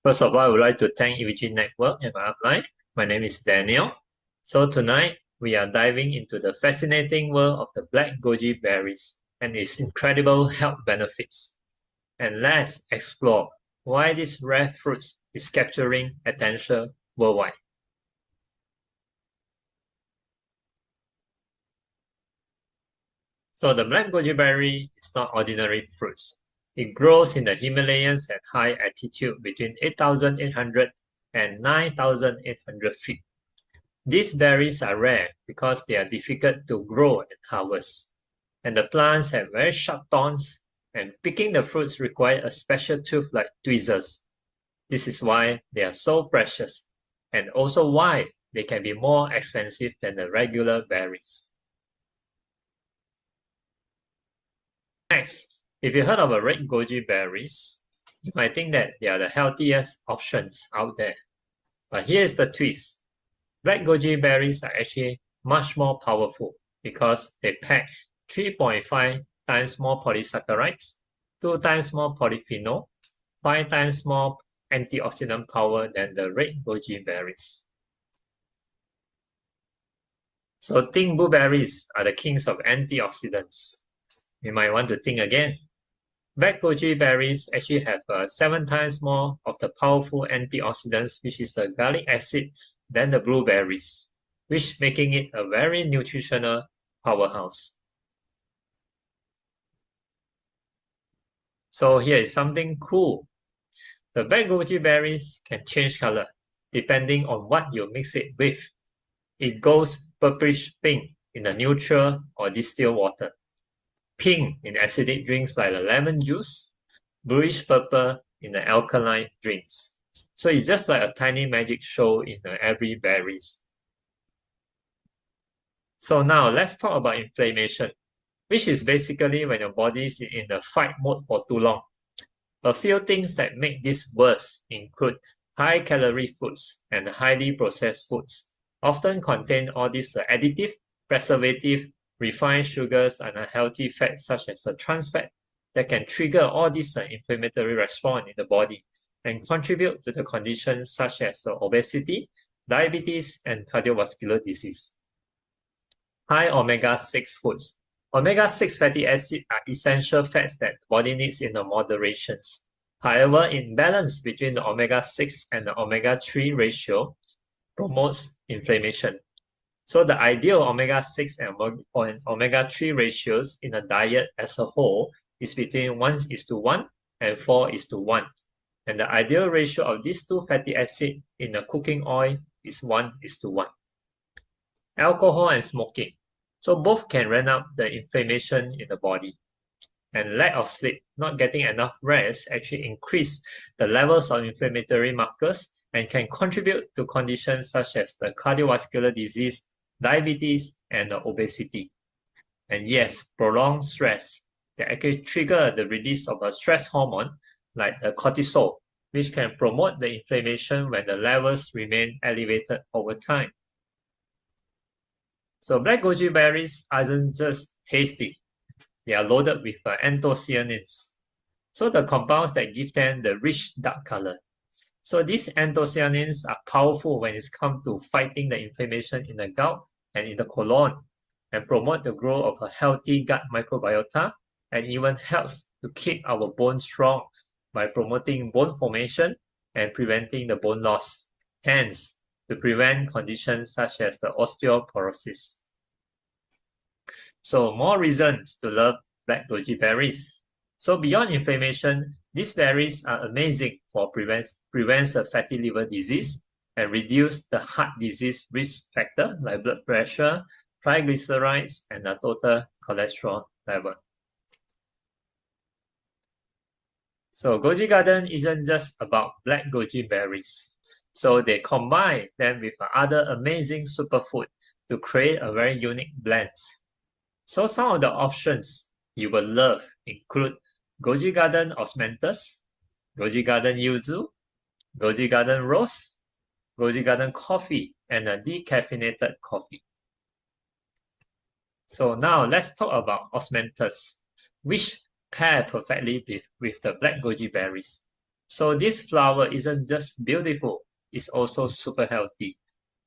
First of all, I would like to thank EVG Network and my upline. My name is Daniel. So tonight, we are diving into the fascinating world of the black goji berries and its incredible health benefits. And let's explore why this rare fruit is capturing attention worldwide. So the black goji berry is not ordinary fruits. It grows in the Himalayas at high altitude between 8,800 and 9,800 feet. These berries are rare because they are difficult to grow and harvest, and the plants have very sharp thorns, and picking the fruits requires a special tooth like tweezers. This is why they are so precious, and also why they can be more expensive than the regular berries. Next, if you heard of a red goji berries, you might think that they are the healthiest options out there. But here is the twist. Black goji berries are actually much more powerful because they pack 3.5 times more polysaccharides, 2 times more polyphenol, 5 times more antioxidant power than the red goji berries. So think blueberries are the kings of antioxidants. You might want to think again. Black goji berries actually have 7 times more of the powerful antioxidants, which is the garlic acid, than the blueberries, which making it a very nutritional powerhouse. So here is something cool. The black goji berries can change color depending on what you mix it with. It goes purplish pink in the neutral or distilled water, pink in acidic drinks like the lemon juice, bluish purple in the alkaline drinks. So it's just like a tiny magic show in every berries. So now let's talk about inflammation, which is basically when your body is in the fight mode for too long. A few things that make this worse include high-calorie foods and highly processed foods, often contain all these additive, preservative, refined sugars, and unhealthy fats such as the trans fat that can trigger all these inflammatory response in the body and contribute to the conditions such as obesity, diabetes, and cardiovascular disease. High omega-6 foods. Omega-6 fatty acids are essential fats that the body needs in the moderations. However, imbalance between the omega-6 and the omega-3 ratio promotes inflammation. So the ideal omega-6 and omega-3 ratios in a diet as a whole is between 1:1 and 4:1. And the ideal ratio of these two fatty acids in the cooking oil is 1:1. Alcohol and smoking. So both can run up the inflammation in the body. And lack of sleep, not getting enough rest, actually increase the levels of inflammatory markers and can contribute to conditions such as the cardiovascular disease, diabetes, and obesity. And yes, prolonged stress can actually trigger the release of a stress hormone like the cortisol, which can promote the inflammation when the levels remain elevated over time. So black goji berries aren't just tasty, they are loaded with anthocyanins. So the compounds that give them the rich dark color. So these anthocyanins are powerful when it comes to fighting the inflammation in the gut and in the colon and promote the growth of a healthy gut microbiota and even helps to keep our bones strong by promoting bone formation and preventing the bone loss, hence to prevent conditions such as the osteoporosis. So more reasons to love black goji berries. So beyond inflammation, these berries are amazing for prevents a fatty liver disease and reduce the heart disease risk factor like blood pressure, triglycerides, and the total cholesterol level. So Gojigarden isn't just about black goji berries. So they combine them with other amazing superfood to create a very unique blend. So some of the options you will love include Gojigarden osmanthus, Gojigarden yuzu, Gojigarden rose, Gojigarden coffee, and a decaffeinated coffee. So now let's talk about osmanthus, which pair perfectly with the black goji berries. So this flower isn't just beautiful, it's also super healthy.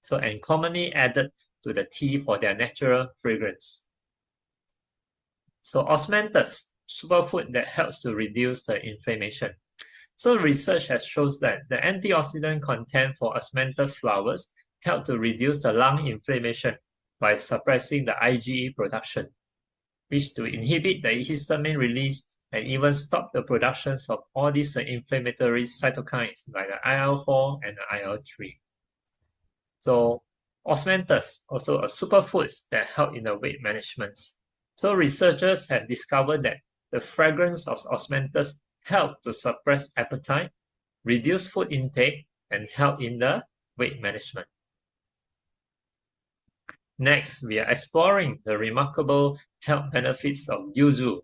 So and commonly added to the tea for their natural fragrance. So osmanthus, superfood that helps to reduce the inflammation. So research has shown that the antioxidant content for osmanthus flowers help to reduce the lung inflammation by suppressing the IgE production, which to inhibit the histamine release and even stop the productions of all these inflammatory cytokines like the IL-4 and the IL-3. So osmanthus also a superfood that help in the weight management. So researchers have discovered that the fragrance of osmanthus help to suppress appetite, reduce food intake, and help in the weight management. Next, we are exploring the remarkable health benefits of yuzu,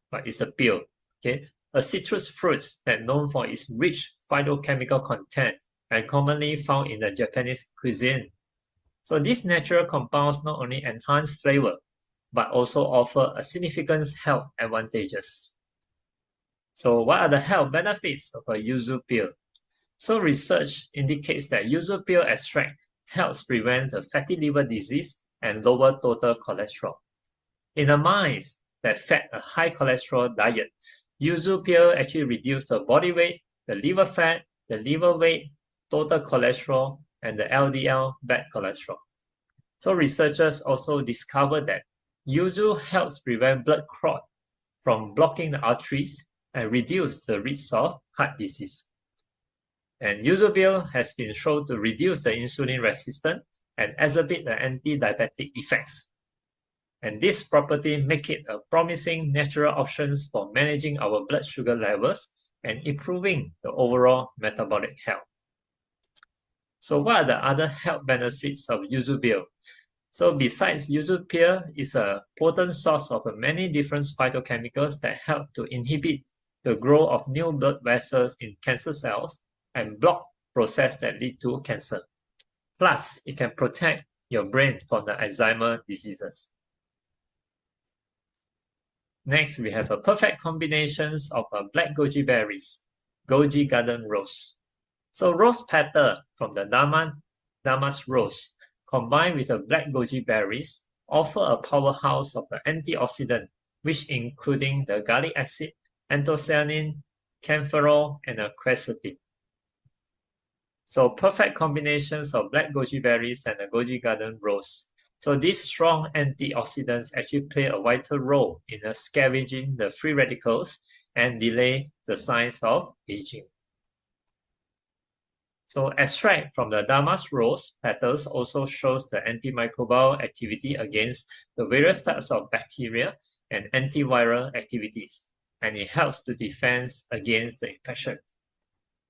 but it's a peel, okay? A citrus fruit that known for its rich phytochemical content and commonly found in the Japanese cuisine. So these natural compounds not only enhance flavor, but also offer a significant health advantages. So what are the health benefits of a yuzu peel? So research indicates that yuzu peel extract helps prevent the fatty liver disease and lower total cholesterol. In the mice that fed a high cholesterol diet, yuzu peel actually reduced the body weight, the liver fat, the liver weight, total cholesterol, and the LDL bad cholesterol. So researchers also discovered that yuzu helps prevent blood clot from blocking the arteries and reduce the risk of heart disease. And yuzu peel has been shown to reduce the insulin resistance and exacerbate the anti-diabetic effects. And this property make it a promising natural option for managing our blood sugar levels and improving the overall metabolic health. So what are the other health benefits of yuzu peel? So besides, yuzu peel is a potent source of many different phytochemicals that help to inhibit the growth of new blood vessels in cancer cells and block processes that lead to cancer. Plus, it can protect your brain from the Alzheimer's diseases. Next, we have a perfect combinations of black goji berries, Gojigarden rose. So rose petal from the Damas rose combined with the black goji berries offer a powerhouse of antioxidant, which including the garlic acid, anthocyanin, camphorol, and quercetin. So perfect combinations of black goji berries and the Gojigarden rose. So these strong antioxidants actually play a vital role in scavenging the free radicals and delay the signs of aging. So extract from the Damas rose petals also shows the antimicrobial activity against the various types of bacteria and antiviral activities, and it helps to defend against the infection.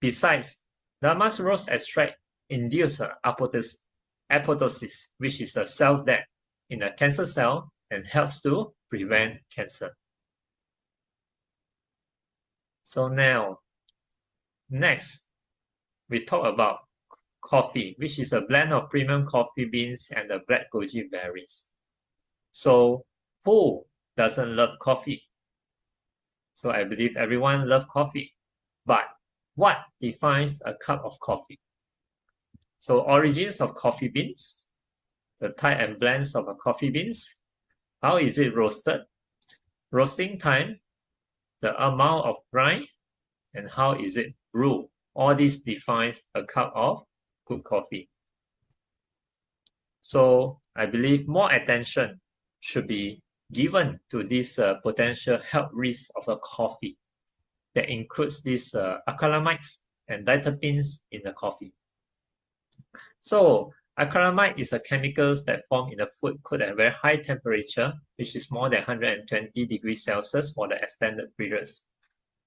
Besides, Damas rose extract induces apoptosis, which is a cell death in a cancer cell and helps to prevent cancer. So now, next, we talk about coffee, which is a blend of premium coffee beans and the black goji berries. So who doesn't love coffee? So I believe everyone loves coffee. But what defines a cup of coffee? So origins of coffee beans, the type and blends of coffee beans, how is it roasted, roasting time, the amount of grind, and how is it brewed. All this defines a cup of good coffee. So I believe more attention should be given to this potential health risk of a coffee that includes these acrylamides and diterpenes in the coffee. So acrylamide is a chemicals that form in the food cooked at a very high temperature, which is more than 120 degrees Celsius for the extended periods.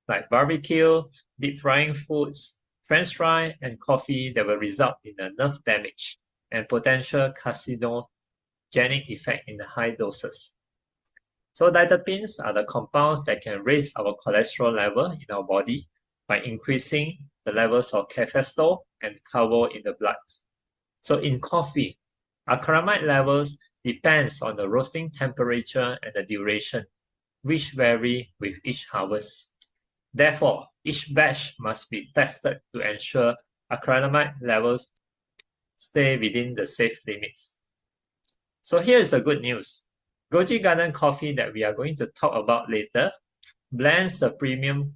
Like barbecue, deep frying foods, French fry, and coffee that will result in a nerve damage and potential carcinogenic effect in the high doses. So diterpenes are the compounds that can raise our cholesterol level in our body by increasing the levels of cholesterol and carbo in the blood. So in coffee, acrylamide levels depends on the roasting temperature and the duration, which vary with each harvest. Therefore, Each batch must be tested to ensure acrylamide levels stay within the safe limits. So here is the good news. Gojigarden coffee that we are going to talk about later blends the premium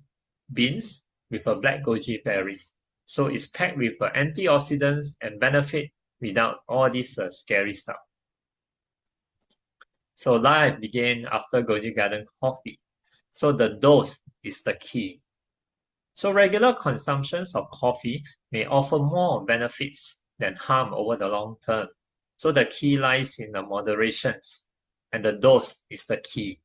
beans with a black goji berries. So it's packed with antioxidants and benefit without all this scary stuff. So life began after Gojigarden coffee. So the dose is the key. So regular consumptions of coffee may offer more benefits than harm over the long term. So the key lies in the moderations, and the dose is the key.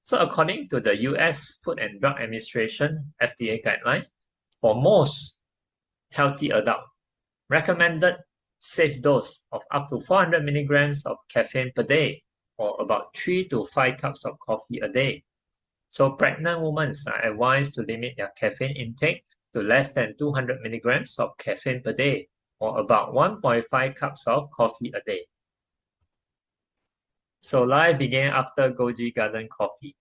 So according to the US Food and Drug Administration FDA guideline, for most healthy adults, recommended safe dose of up to 400 milligrams of caffeine per day, or about 3 to 5 cups of coffee a day. So pregnant women are advised to limit their caffeine intake to less than 200 milligrams of caffeine per day, or about 1.5 cups of coffee a day. So life began after Gojigarden coffee.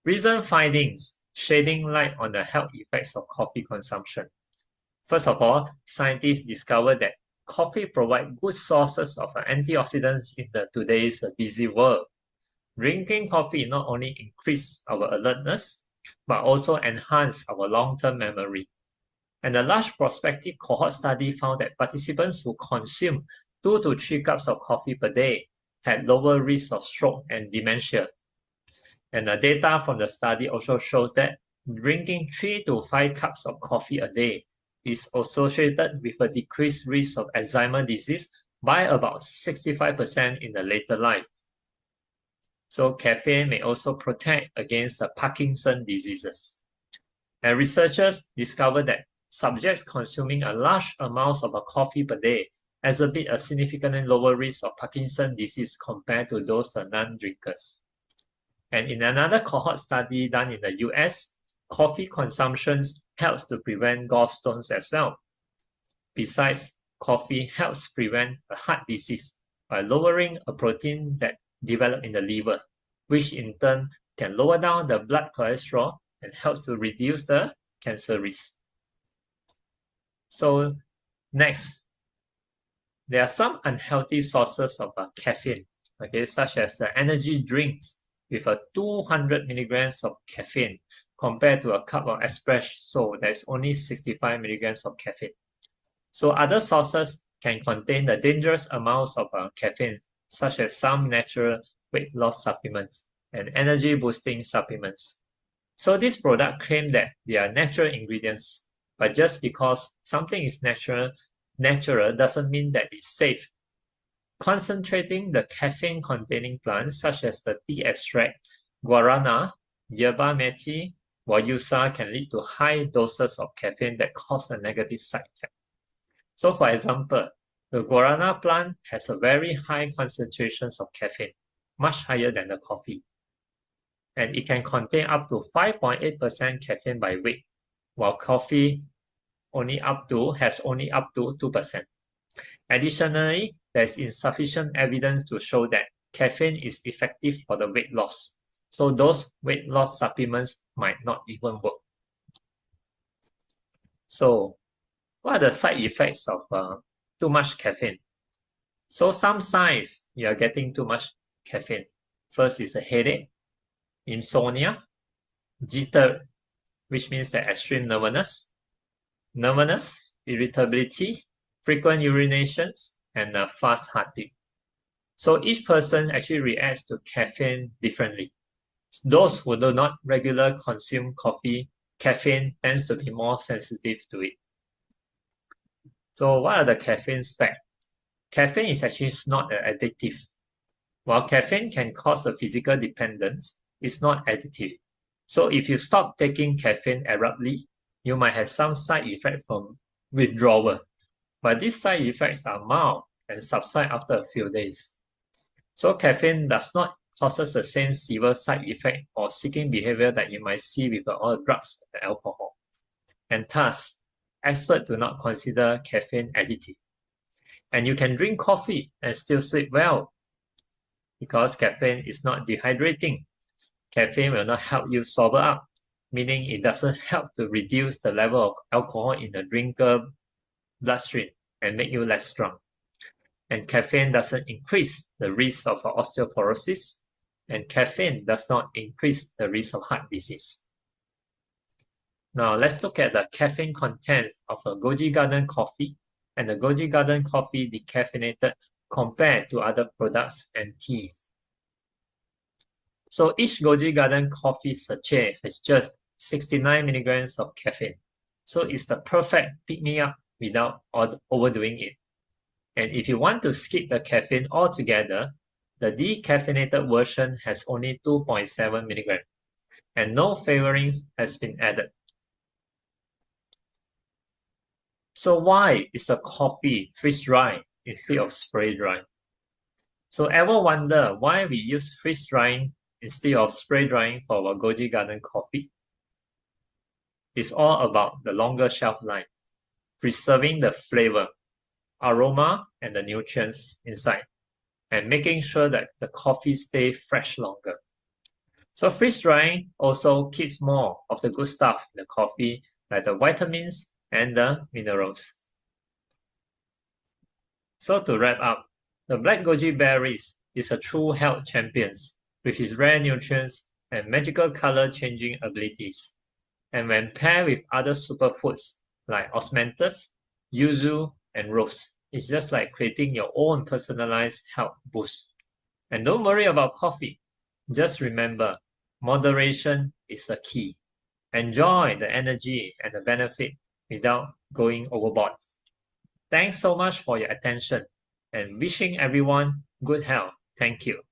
Recent findings shedding light on the health effects of coffee consumption. First of all, scientists discovered that coffee provides good sources of antioxidants in today's busy world. Drinking coffee not only increases our alertness, but also enhances our long-term memory. And a large prospective cohort study found that participants who consume 2 to 3 cups of coffee per day had lower risk of stroke and dementia. And the data from the study also shows that drinking 3 to 5 cups of coffee a day is associated with a decreased risk of Alzheimer's disease by about 65% in the later life. So caffeine may also protect against Parkinson's diseases. And researchers discovered that subjects consuming a large amount of coffee per day exhibit a significantly lower risk of Parkinson's disease compared to those non-drinkers. And in another cohort study done in the US, coffee consumption helps to prevent gallstones as well. Besides, coffee helps prevent a heart disease by lowering a protein that develops in the liver, which in turn can lower down the blood cholesterol and helps to reduce the cancer risk. So next, there are some unhealthy sources of caffeine, such as energy drinks with 200 milligrams of caffeine compared to a cup of espresso that is only 65 milligrams of caffeine. So other sources can contain the dangerous amounts of caffeine, such as some natural weight loss supplements and energy boosting supplements. So these products claim that they are natural ingredients, but just because something is natural doesn't mean that it's safe. Concentrating the caffeine-containing plants such as the tea extract, guarana, yerba mate, guayusa can lead to high doses of caffeine that cause a negative side effect. So for example, the guarana plant has a very high concentrations of caffeine, much higher than the coffee. And it can contain up to 5.8% caffeine by weight, while coffee has only up to 2%. Additionally, there is insufficient evidence to show that caffeine is effective for the weight loss. So those weight loss supplements might not even work. So what are the side effects of too much caffeine? So some signs you are getting too much caffeine. First is a headache, insomnia, jitter, which means that extreme nervousness, irritability, frequent urinations, and a fast heartbeat. So each person actually reacts to caffeine differently. Those who do not regularly consume coffee, caffeine tends to be more sensitive to it. So what are the caffeine facts? Caffeine is actually not addictive. While caffeine can cause a physical dependence, it's not addictive. So if you stop taking caffeine abruptly, you might have some side effect from withdrawal. But these side effects are mild and subside after a few days. So caffeine does not cause the same severe side effect or seeking behavior that you might see with all drugs and alcohol. And thus, experts do not consider caffeine addictive. And you can drink coffee and still sleep well because caffeine is not dehydrating. Caffeine will not help you sober up. meaning it doesn't help to reduce the level of alcohol in the drinker bloodstream and make you less strong. And caffeine doesn't increase the risk of osteoporosis, and caffeine does not increase the risk of heart disease. Now let's look at the caffeine content of a Gojigarden coffee and the Gojigarden coffee decaffeinated compared to other products and teas. So each Gojigarden coffee sachet has just 69 milligrams of caffeine. So it's the perfect pick-me-up without overdoing it. And if you want to skip the caffeine altogether, the decaffeinated version has only 2.7 milligrams, and no flavorings has been added. So why is a coffee freeze-dry instead of spray-dry? So ever wonder why we use freeze-drying instead of spray-drying for our Gojigarden coffee? It's all about the longer shelf life, preserving the flavor, aroma, and the nutrients inside, and making sure that the coffee stays fresh longer. So freeze-drying also keeps more of the good stuff in the coffee, like the vitamins and the minerals. So to wrap up, the black goji berries is a true health champion with its rare nutrients and magical color-changing abilities. And when paired with other superfoods like osmanthus, yuzu, and rose, it's just like creating your own personalized health boost. And don't worry about coffee. Just remember, moderation is a key. Enjoy the energy and the benefit without going overboard. Thanks so much for your attention and wishing everyone good health. Thank you.